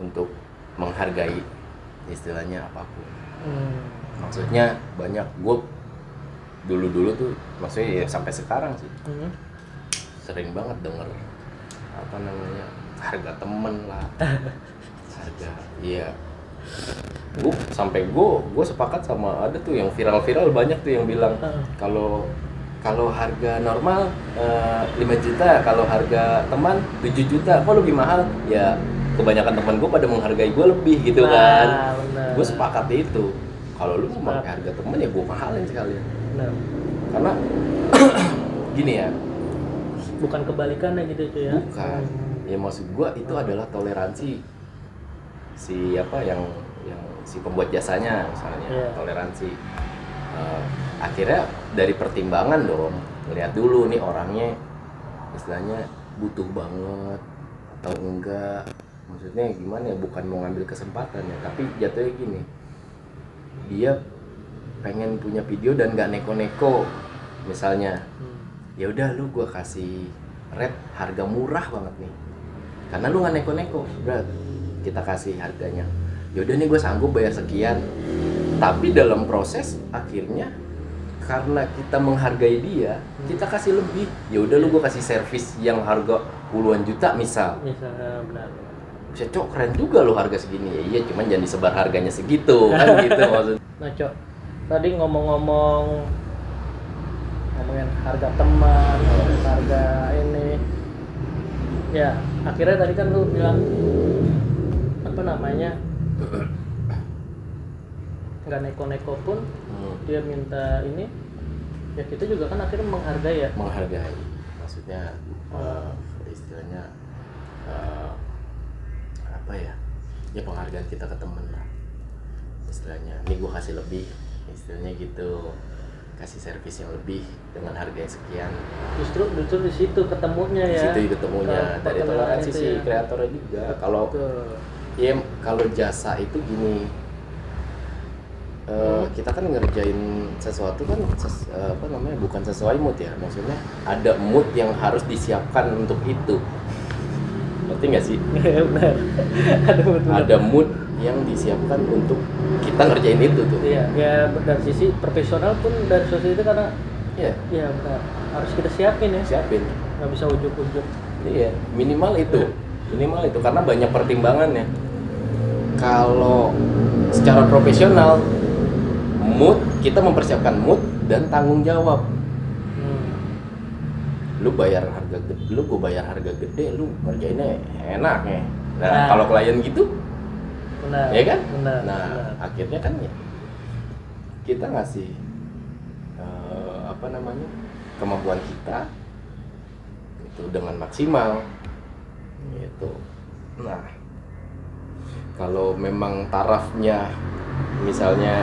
untuk menghargai istilahnya apapun. Maksudnya banyak, gue dulu tuh maksudnya ya sampai sekarang sih sering banget denger apa namanya harga temen lah. Harga, iya. Gue sepakat sama ada tuh yang viral banyak tuh yang bilang kalau kalau harga normal 5 juta, kalau harga teman 7 juta, kok lebih mahal? Ya kebanyakan teman gue pada menghargai gue lebih gitu kan. Bener. Gue sepakat itu. Kalau lu mau pakai harga temen ya gue mahalin sekalian. Bener. Karena gini ya. Bukan kebalikannya gitu cuy ya. Bukan. Ya maksud gue itu adalah toleransi si apa yang si pembuat jasanya misalnya, toleransi. Akhirnya dari pertimbangan dong, lihat dulu nih orangnya istilahnya butuh banget atau enggak. Maksudnya gimana ya, bukan mau ngambil kesempatan ya, tapi jatuhnya gini, dia pengen punya video dan nggak neko-neko misalnya. Ya udah lu gua kasih rate harga murah banget nih, karena lu nggak neko-neko, berat kita kasih harganya. Ya udah nih gue sanggup bayar sekian, tapi dalam proses akhirnya karena kita menghargai dia, kita kasih lebih. Ya udah lu gue kasih servis yang harga puluhan juta misal. Benar. Bisa cok, keren juga lo harga segini. Ya iya, cuman jangan disebar harganya segitu kan gitu maksud. Nah cok, tadi ngomongin harga teman, harga ini. Ya akhirnya tadi kan lu bilang apa namanya, nggak neko-neko pun dia minta ini, ya kita juga kan akhirnya menghargai ya. Menghargai, maksudnya istilahnya apa ya? Ya penghargaan kita ke temen lah. Istilahnya, ini gue kasih lebih, istilahnya gitu, kasih servis yang lebih dengan harga yang sekian. Justru di situ ketemunya ya. Di situ ketemunya dari toleransi si kreatornya juga. Kalau jasa itu gini. Kita kan ngerjain sesuatu kan bukan sesuai mood ya, maksudnya ada mood yang harus disiapkan untuk itu, ngerti nggak sih? Benar. Ada mood yang disiapkan untuk kita ngerjain itu tuh. Iya, ya dari sisi profesional pun dari sisi itu karena iya benar, harus kita siapin. Nggak bisa ujuk-ujuk. Iya, minimal itu karena banyak pertimbangannya. Kalau secara profesional, mood, kita mempersiapkan mood dan tanggung jawab. Lu bayar harga gede, gue bayar harga gede, lu ngerjainnya enak ya. Nah, kalau klien gitu, benar, ya kan? Benar. Akhirnya kan ya kita ngasih kemampuan kita itu dengan maksimal gitu. Nah, kalau memang tarafnya misalnya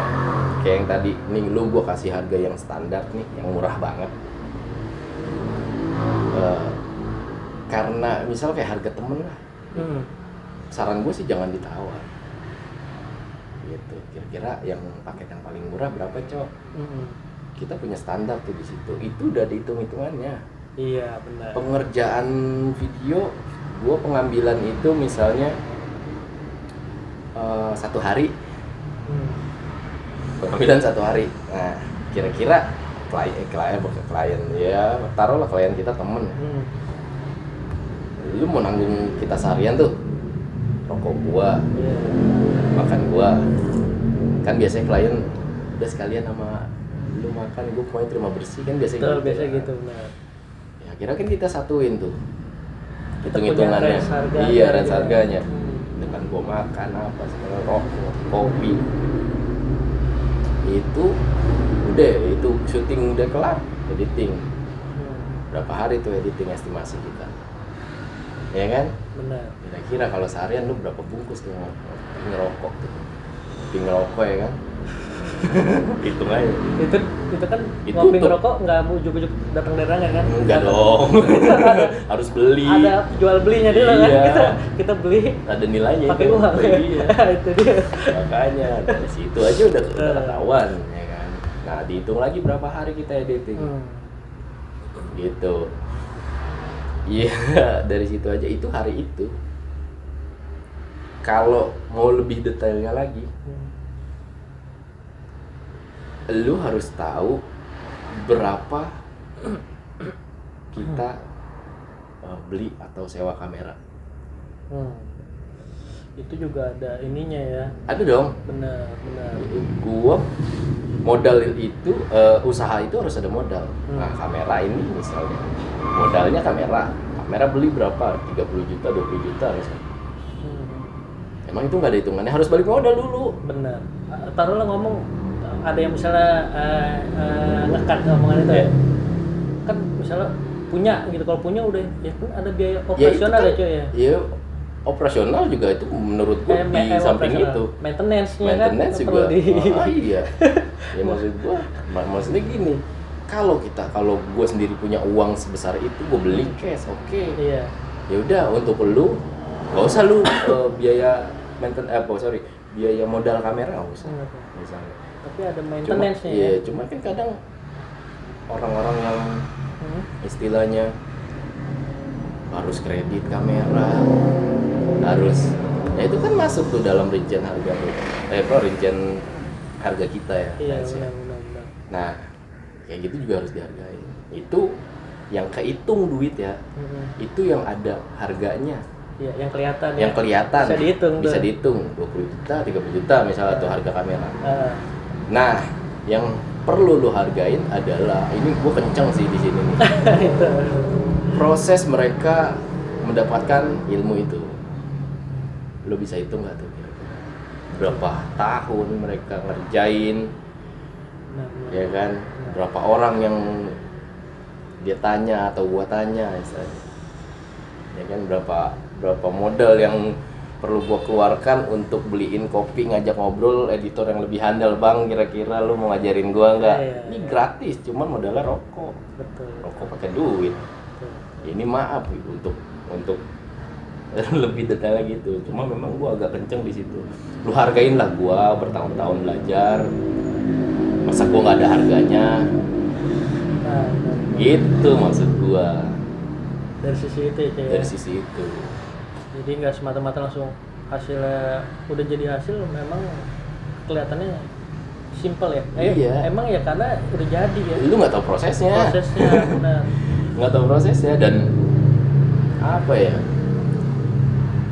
kayak yang tadi nih, lu gue kasih harga yang standar nih, yang murah banget, karena misal kayak harga temen lah, saran gue sih jangan ditawar gitu. Kira-kira yang paket yang paling murah berapa cok? Kita punya standar tuh di situ, itu udah dihitung-hitungannya. Iya benar. Pengerjaan video gue, pengambilan itu misalnya 1 hari, pengambilan 1 hari. Nah, kira-kira klien ya, taruhlah klien kita temen. Lu mau nanggung kita seharian tuh, rokok gua, makan gua. Kan biasanya klien udah sekalian sama lu makan, gua pokoknya terima bersih kan biasanya. Biasa gitu, benar. Ya kira kan kita satuin tuh hitung-hitungannya. Iya, range harganya. Dengan gua makan apa segala, rokok, kopi. Itu udah, itu syuting udah kelar, editing. Berapa hari tuh editing estimasi kita? Ya kan? Benar. Kira-kira kalau seharian lu berapa bungkus tuh ngerokok tuh? Ngerokok ya kan? Hitung aja. Itu kan ngopi ngerokok nggak ujuk-ujuk datang darangan kan? Enggak dong. Harus beli. Ada jual belinya dulu kan? Kita beli. Ada nilainya. Pakai uang. Iya. Itu dia. Makanya dari situ aja udah ketahuan ya kan. Nah, dihitung lagi berapa hari kita editing. Gitu. Iya, dari situ aja itu hari itu. Kalau mau lebih detailnya lagi, lu harus tahu berapa kita beli atau sewa kamera. Itu juga ada ininya ya. Ada dong. Benar. Gua modal itu usaha itu harus ada modal. Nah, kamera ini misalnya modalnya kamera beli berapa, 30 juta 20 juta misalnya. Emang itu nggak ada hitungannya, harus balik modal dulu. Benar. Taruhlah ngomong ada yang misalnya ngekat omongan itu ya. Kan misalnya punya gitu, kalau punya udah ya kan ada biaya operasional ya cuy ya. Iya, operasional juga itu menurut gue di samping itu. Maintenance-nya Maintenance kan juga. perlu di Iya. Ya maksud gue, maksudnya gini. Kalau gue sendiri punya uang sebesar itu, gue beli cash, oke. Iya. Ya udah, untuk lu nggak usah lu biaya biaya modal kamera nggak usah misalnya. Tapi ada maintenance-nya Iya, ya. cuma kan kadang orang-orang yang istilahnya harus kredit kamera, harus ya itu kan masuk tuh dalam rincian harga tuh. Rincian harga kita ya. Iya, Nah, benar. Nah, kayak gitu juga harus dihargai. Itu yang kehitung duit ya. Itu yang ada harganya. Iya, yang kelihatan. Yang kelihatan. Bisa tuh. dihitung 20 juta, 30 juta misalnya tuh harga kamera. Nah, yang perlu lo hargain adalah ini gue kenceng sih di sini nih. Itu. Proses mereka mendapatkan ilmu itu. Lo bisa hitung nggak tuh kira-kira berapa tahun mereka ngerjain, ya kan? Berapa orang yang dia tanya atau gua tanya misalnya, ya kan? Berapa modal yang perlu gua keluarkan untuk beliin kopi, ngajak ngobrol editor yang lebih handal, bang kira-kira lu mau ngajarin gua nggak? Ini gratis, cuman modalnya rokok. Betul. Rokok pakai duit. Ini maaf untuk lebih detailnya gitu. Cuma memang gua agak kenceng di situ. Lu hargain lah gua bertahun-tahun belajar. Masa gua nggak ada harganya? Gitu maksud gua. Dari sisi itu ya. Dari sisi itu. Jadi nggak semata-mata langsung hasilnya udah jadi hasil, memang kelihatannya simple ya. Iya. Emang ya karena udah jadi ya. Lu nggak tahu prosesnya. Benar. Nggak tahu prosesnya dan apa ya?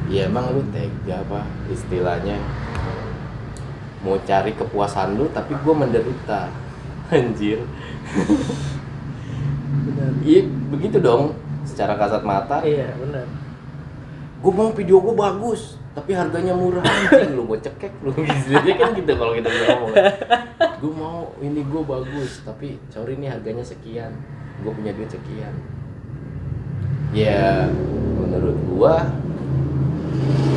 Ya emang lu tega apa istilahnya, mau cari kepuasan lu tapi gue menderita. Anjir. Benar. Iya begitu dong secara kasat mata. Iya benar. Gue mau video gue bagus tapi harganya murah, anjing lu gue cekek lu. Jadi kan gitu kalau kita ngomong. Gue mau ini gue bagus tapi sorry nih harganya sekian, gue punya duit sekian. Ya menurut gue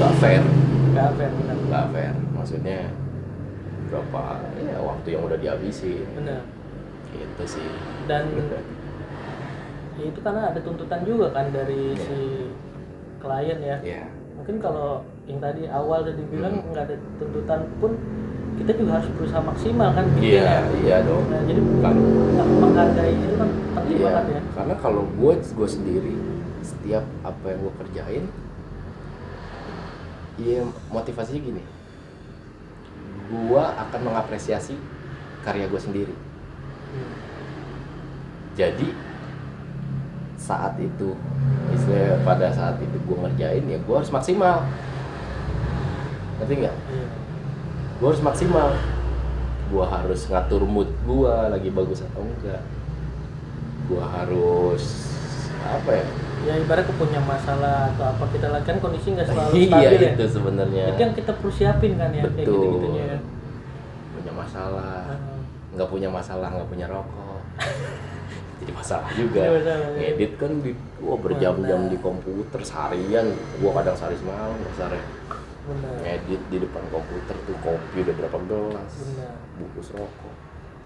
nggak fair. Benar. Nggak fair, maksudnya berapa ya waktu yang udah dihabisin. Benar. Gitu sih. Dan ya itu karena ada tuntutan juga kan dari si klien ya. Iya. Mungkin kalau yang tadi awal tadi bilang nggak ada tuntutan pun kita juga harus berusaha maksimal kan bikinnya. Iya dong. Nah, jadi Kan menghargai itu kan penting iya, banget ya. karena kalau gue sendiri setiap apa yang gue kerjain, iya motivasinya gini, gue akan mengapresiasi karya gue sendiri. Jadi saat itu, misalnya pada saat itu gue ngerjain ya gue harus maksimal, ngerti nggak? Gue harus maksimal, gue harus ngatur mood gue lagi bagus atau enggak, gue harus apa ya? Ya ibaratnya punya masalah atau apa kita lagi kan kondisi nggak selalu Iya stabil ya. itu sebenarnya. Itu yang kita perlu siapin kan ya, kayak Betul. gitu-gitunya ya. Punya masalah, nggak punya masalah, nggak punya rokok. Jadi masalah juga. Iya, masalah, ya. Ngedit kan berjam-jam di komputer seharian. Gua kadang sehari semalam dasarnya. Benar. Ngedit di depan komputer tuh, kopi udah berapa gelas, Benar. bungkus rokok.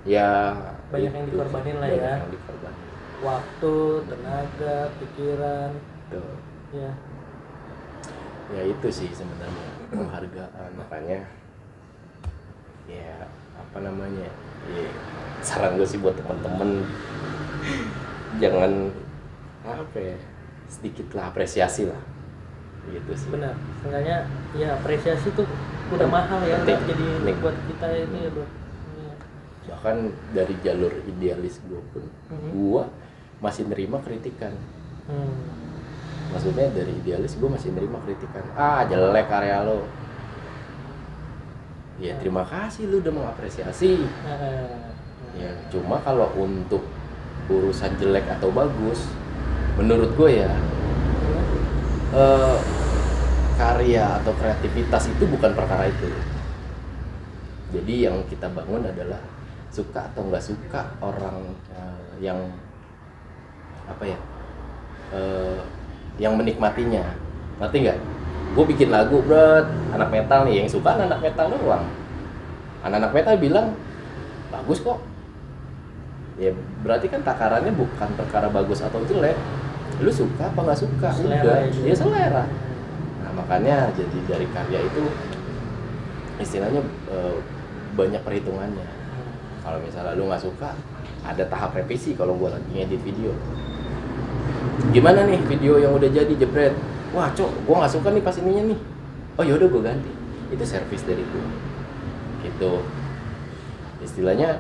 Ya Banyak yang itu dikorbanin sih, lah banyak ya. yang dikorbanin. Waktu, tenaga, pikiran, Tuh. ya. Ya itu sih sebenarnya penghargaan, makanya ya apa namanya, ya, saran gue sih buat teman-teman jangan apa ya, sedikit lah apresiasi lah gitu sih. Benar. Seenggaknya ya apresiasi tuh udah mahal ya, Penting. jadi Penting. buat kita ini ya buat. Bahkan dari jalur idealis gue pun gue masih nerima kritikan. Maksudnya dari idealis gue masih nerima kritikan, jelek karya lo. ya terima kasih lu udah mengapresiasi. Ya cuma kalau untuk urusan jelek atau bagus, menurut gue ya karya atau kreativitas itu bukan perkara itu. Jadi yang kita bangun adalah suka atau nggak suka orang yang apa ya, yang menikmatinya. Ngerti nggak? Gue bikin lagu, bro, anak metal nih, yang suka anak metal doang. Anak metal bilang bagus kok. Ya berarti kan takarannya bukan perkara bagus atau jelek. Lu suka apa nggak suka? Selera Udah, ya selera. Nah makanya jadi dari karya itu istilahnya banyak perhitungannya. Kalau misalnya lu nggak suka, ada tahap revisi. Kalau gue lagi ngedit video, gimana nih video yang udah jadi, jebret, wah cok, gue nggak suka nih pas ininya nih, oh yaudah gue ganti. Itu servis dari gue gitu. Istilahnya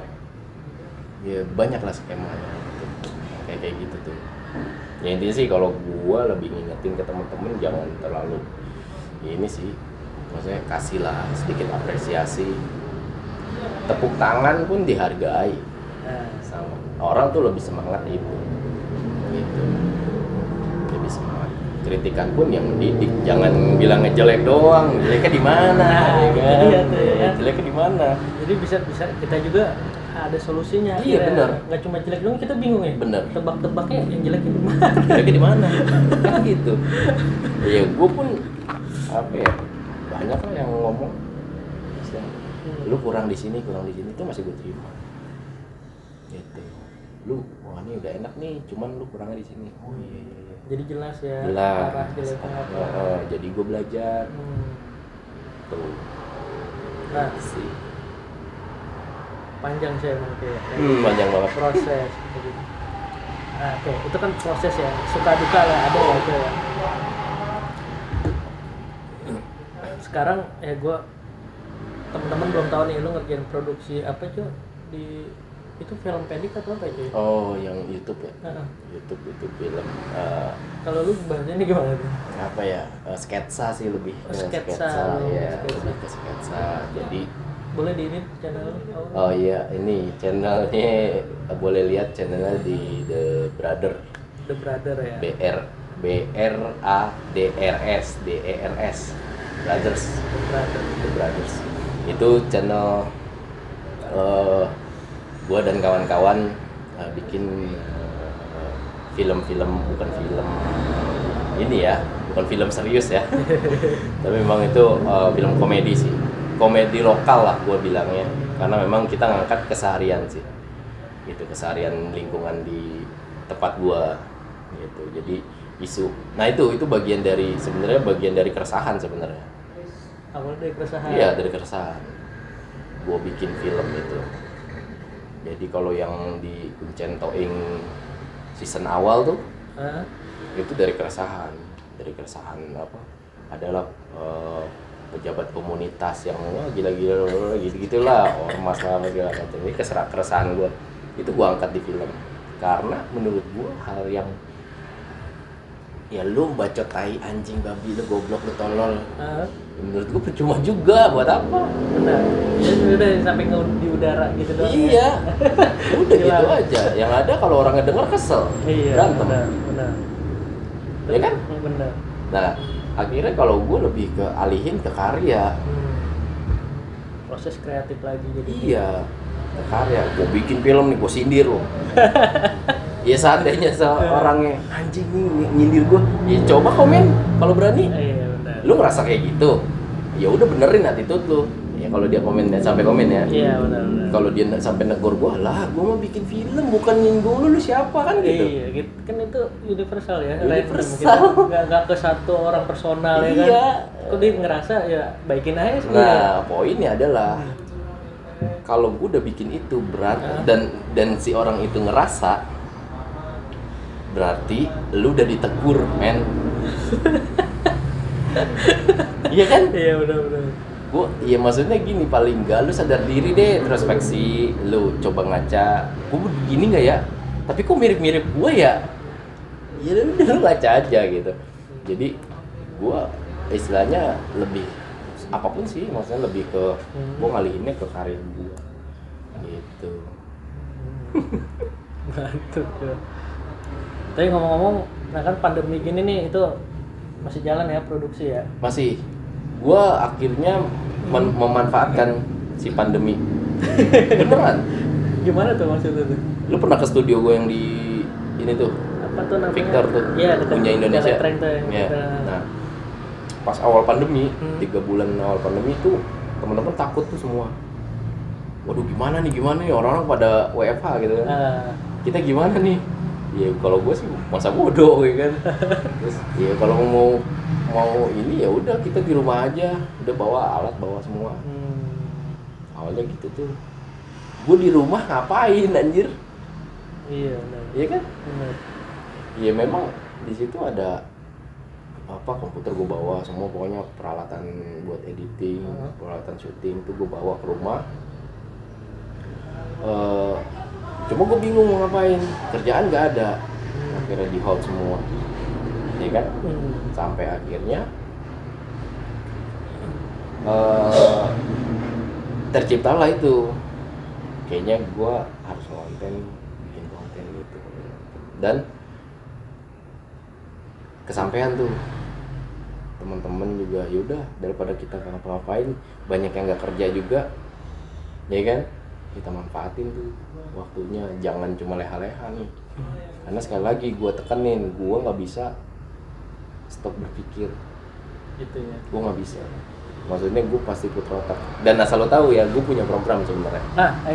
ya banyak lah skemanya gitu. Kayak gitu tuh ya. Intinya sih kalau gue lebih ngingetin ke temen-temen jangan terlalu ini sih, maksudnya kasihlah sedikit apresiasi, tepuk tangan pun dihargai sama orang tuh lebih semangat itu gitu, lebih semangat. Kritikan pun yang mendidik, jangan bilang ngejelek doang, jeleknya di mana ya kan? Iya tuh ya. Jeleknya di mana? Jadi bisa kita juga ada solusinya. Iya, benar. Nggak cuma jelek doang, kita bingung ya. Benar. Tebak-tebaknya yang jelek di mana? Jeleknya di mana? Kan gitu. Ya gue pun apa ya, banyak lah yang ngomong, lu kurang di sini itu masih gue terima. Gitu. Lu wah ini udah enak nih, cuman lu kurangnya di sini. Oh iya. Jadi jelas ya. Jelas. Arah jeleknya apa. Jadi gue belajar. Tuh. Nah, sih. panjang sih emang kayak. Panjang banget. Proses. Gitu. Nah, oke, itu kan proses ya. Suka duka lah ada ya itu ya. Sekarang ya gue, teman-teman belum tahu nih lu ngerjain produksi apa cuy di itu film pendek atau apa cuy? Oh yang YouTube ya? YouTube film. Kalau lu bahasanya ini gimana tuh? Apa ya? Sketsa sih lebih. Sketsa. Ya, lebih ke sketsa. Jadi boleh di ini channel? Oh iya, ini channelnya boleh lihat channelnya di The Brother. The Brother ya. BRADRS Brothers. The Brothers. Itu channel gua dan kawan-kawan bikin film-film, bukan film ini ya, bukan film serius ya. Tapi memang itu film komedi sih. Komedi lokal lah gua bilangnya. Karena memang kita ngangkat keseharian sih. Gitu, keseharian lingkungan di tempat gua gitu. Jadi isu. Nah, itu bagian dari sebenarnya bagian dari keresahan sebenarnya. Awal dari keresahan. Iya, dari keresahan. Gua bikin film itu. Jadi kalau yang di Kuncen Toing season awal tuh, itu dari keresahan apa? Adalah pejabat komunitas yang wah gila-gila gitu-gitulah, ormas lah segala macam. Ini keresahan gue. Itu gue angkat di film. Karena menurut gue hal yang ya lu bacot tai anjing babi lu goblok lu tolol. Menurut gue percuma juga, buat apa? Benar. Ya udah sampai di udara gitu doang. Iya. Udah gitu aja. Yang ada kalau orang ngedenger kesel. Iya. Berantem. Benar. Ya kan? Benar. Nah, akhirnya kalau gue lebih ke alihin ke karya. Proses kreatif lagi jadi. Iya. Ke karya. Gue bikin film nih, gue sindir loh. Ya seandainya seorangnya anjing nih nyindir gue, ya coba komen kalau berani. Iya benar. Lu ngerasa kayak gitu, ya udah benerin attitude lu. Ya kalau dia komen dan sampai komen ya. Iya benar. Kalau dia sampai negor gue, lah gue mau bikin film bukan nyinggung lu siapa kan gitu. Iya, gitu. Kan itu universal ya. Universal. Nggak ke satu orang personal ya kan. Iya. Kok dia ngerasa ya baikin aja sebenarnya. Nah poinnya adalah kalau gue udah bikin itu berat dan si orang itu ngerasa, berarti lu udah ditegur, men. Iya kan? Iya benar-benar. Gua, ya maksudnya gini, paling enggak lu sadar diri deh, introspeksi, lu coba ngaca, gua begini nggak ya? Tapi kok mirip-mirip gua ya? Ya udah lu ngaca aja gitu. Jadi gua istilahnya lebih apapun sih, maksudnya lebih ke gue ngalihinnya ke karya gue gitu. Mantap tuh. Tapi ngomong-ngomong, nah kan pandemi gini nih, itu masih jalan ya produksi ya? Masih, gue akhirnya memanfaatkan si pandemi. Beneran. Gimana tuh maksudnya tuh? Lu pernah ke studio gue yang di ini tuh? Apa tuh namanya? Victor tuh, Iya, dekat punya Indonesia. Train tuh yang Ya. kita... Nah, pas awal pandemi, 3 bulan awal pandemi tuh teman-teman takut tuh semua. Waduh, gimana nih orang-orang pada WFH gitu kan. Kita gimana nih? Ya kalau gue sih masa bodoh ya kan. Terus ya kalau mau ini ya udah kita di rumah aja, udah bawa alat, bawa semua. Awalnya gitu tuh. Gue di rumah ngapain anjir? Iya, benar. Iya kan? Benar. Ya memang di situ ada apa, komputer gue bawa semua, pokoknya peralatan buat editing, peralatan syuting itu gue bawa ke rumah. Cuma gue bingung mau ngapain, kerjaan nggak ada, akhirnya di hold semua, ya kan? Sampai akhirnya terciptalah itu, kayaknya gue harus bikin konten gitu, dan kesampaian tuh teman-teman juga, yaudah daripada kita nggak ngapa-ngapain, banyak yang nggak kerja juga, ya kan? Kita manfaatin tuh waktunya, jangan cuma leha-leha nih. Karena sekali lagi gue tekenin, gue nggak bisa stop berpikir. Gitu ya. Gue nggak bisa. Maksudnya gue pasti putar otak. Dan asal lo tahu ya, gue punya program sebenarnya.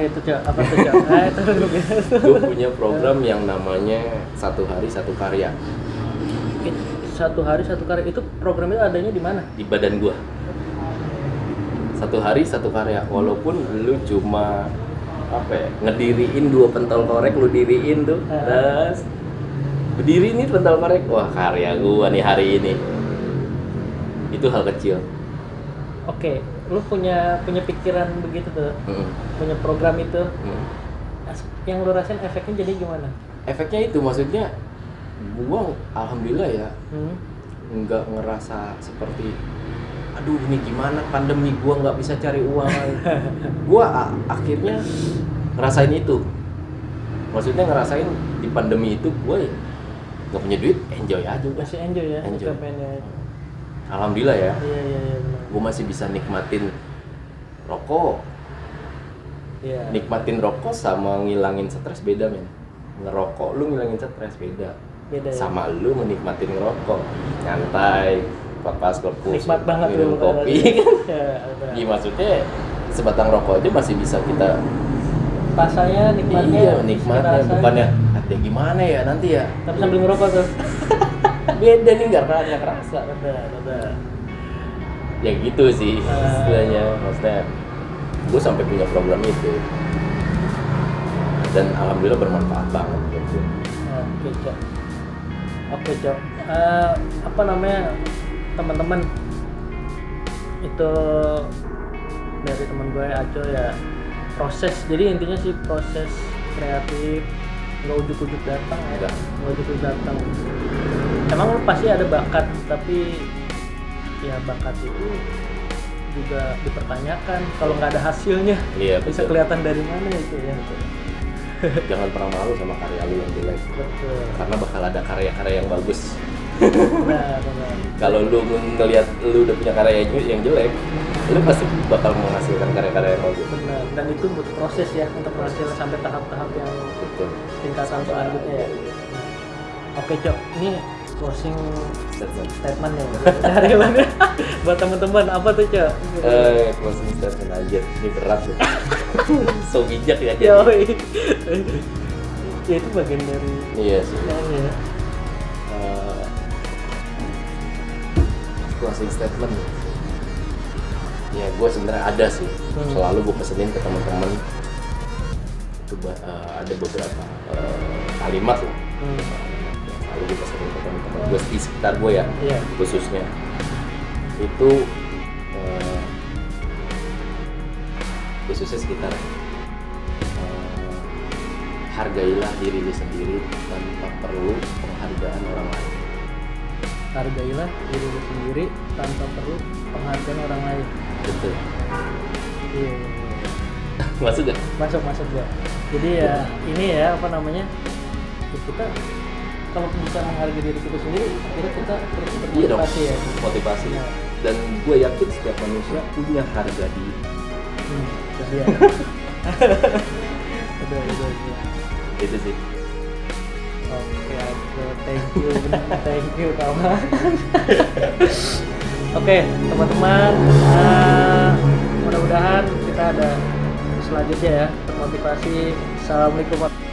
Itu Cok, apa tuh Cok? Itu gue punya program yang namanya 1 hari 1 karya. 1 hari 1 karya, itu program itu adanya di mana? Di badan gue. 1 hari 1 karya, walaupun lu cuma apa ya, ngediriin 2 pentol korek, lu diriin tuh, terus berdiri nih pentol korek, wah karya gua nih hari ini. Itu hal kecil. Oke, lu punya pikiran begitu tuh, punya program itu, yang lu rasain efeknya jadi gimana? Efeknya itu maksudnya, gua alhamdulillah ya, nggak ngerasa seperti aduh ini gimana pandemi, gua nggak bisa cari uang. Gua akhirnya ngerasain itu, maksudnya ngerasain di pandemi itu gua ya nggak punya duit, enjoy aja udah. Masih enjoy ya? Enjoy. Enjoy. Alhamdulillah ya. Iya benar. Gua masih bisa nikmatin rokok. Iya. Nikmatin rokok sama ngilangin stres beda men. Ngerokok lu ngilangin stres beda Beda ya? sama lu menikmatin ngerokok nyantai pas perpus, Nikmat banget minum lu kopi kan. Ya, Maksudnya sebatang rokok aja masih bisa kita rasanya, nikmatnya. Iya, nikmatnya bukannya ada gimana ya nanti ya. Tapi sambil ngerokok tuh. Beda nih, nggak kerasa. Benar. Ya gitu sih istilahnya. Maksudnya gue sampai punya program itu dan alhamdulillah bermanfaat banget gitu. Oke Cok. Apa namanya, teman-teman itu dari teman gue Aco ya, proses, jadi intinya sih proses kreatif, nggak ujuk-ujuk datang ya, nggak ujuk-ujuk datang. Emang lu pasti ada bakat, tapi ya bakat itu juga dipertanyakan kalau nggak ada hasilnya. Iya, bisa betul. kelihatan dari mana itu ya. Jangan pernah malu sama karya lu yang jelek, Betul. karena bakal ada karya-karya yang bagus. Benar. Kalau lu ngelihat lu udah punya karya yang jelek, lu pasti bakal menghasilkan karya-karya yang bagus. Benar. Dan itu butuh proses ya untuk menghasilkan sampai tahap-tahap yang Betul. tingkatan selanjutnya ya. Oke Cok, ini closing statement ya dari lu nih. Buat teman-teman apa tuh Cok? Closing statement aja, ini berat tuh. So bijak ya. Yoi. Ya itu bagian dari Iya sih. ya. Closing statement. Ya gue sebenarnya ada sih. Selalu gue pesenin ke teman-teman. Itu ada beberapa kalimat lah. Selalu gue pesenin ke teman-teman gue di sekitar gue ya, khususnya. Itu khususnya sekitar hargailah diri lu sendiri tanpa perlu penghargaan orang lain. hargailah diri lu sendiri tanpa perlu penghargaan orang lain. Betul. Iya. Masuk gak? Masuk gua. Jadi ya ini ya apa namanya? Ya kita kalau bisa menghargai diri kita sendiri, akhirnya kita terus Iya dong. bermotivasi ya. Motivasi. Iya. Dan gue yakin setiap manusia punya harga diri. Jadi ya. Udah. Itu sih. Oke, thank you kawan. Oke, teman-teman, mudah-mudahan kita ada selanjutnya ya termotivasi. Assalamualaikum.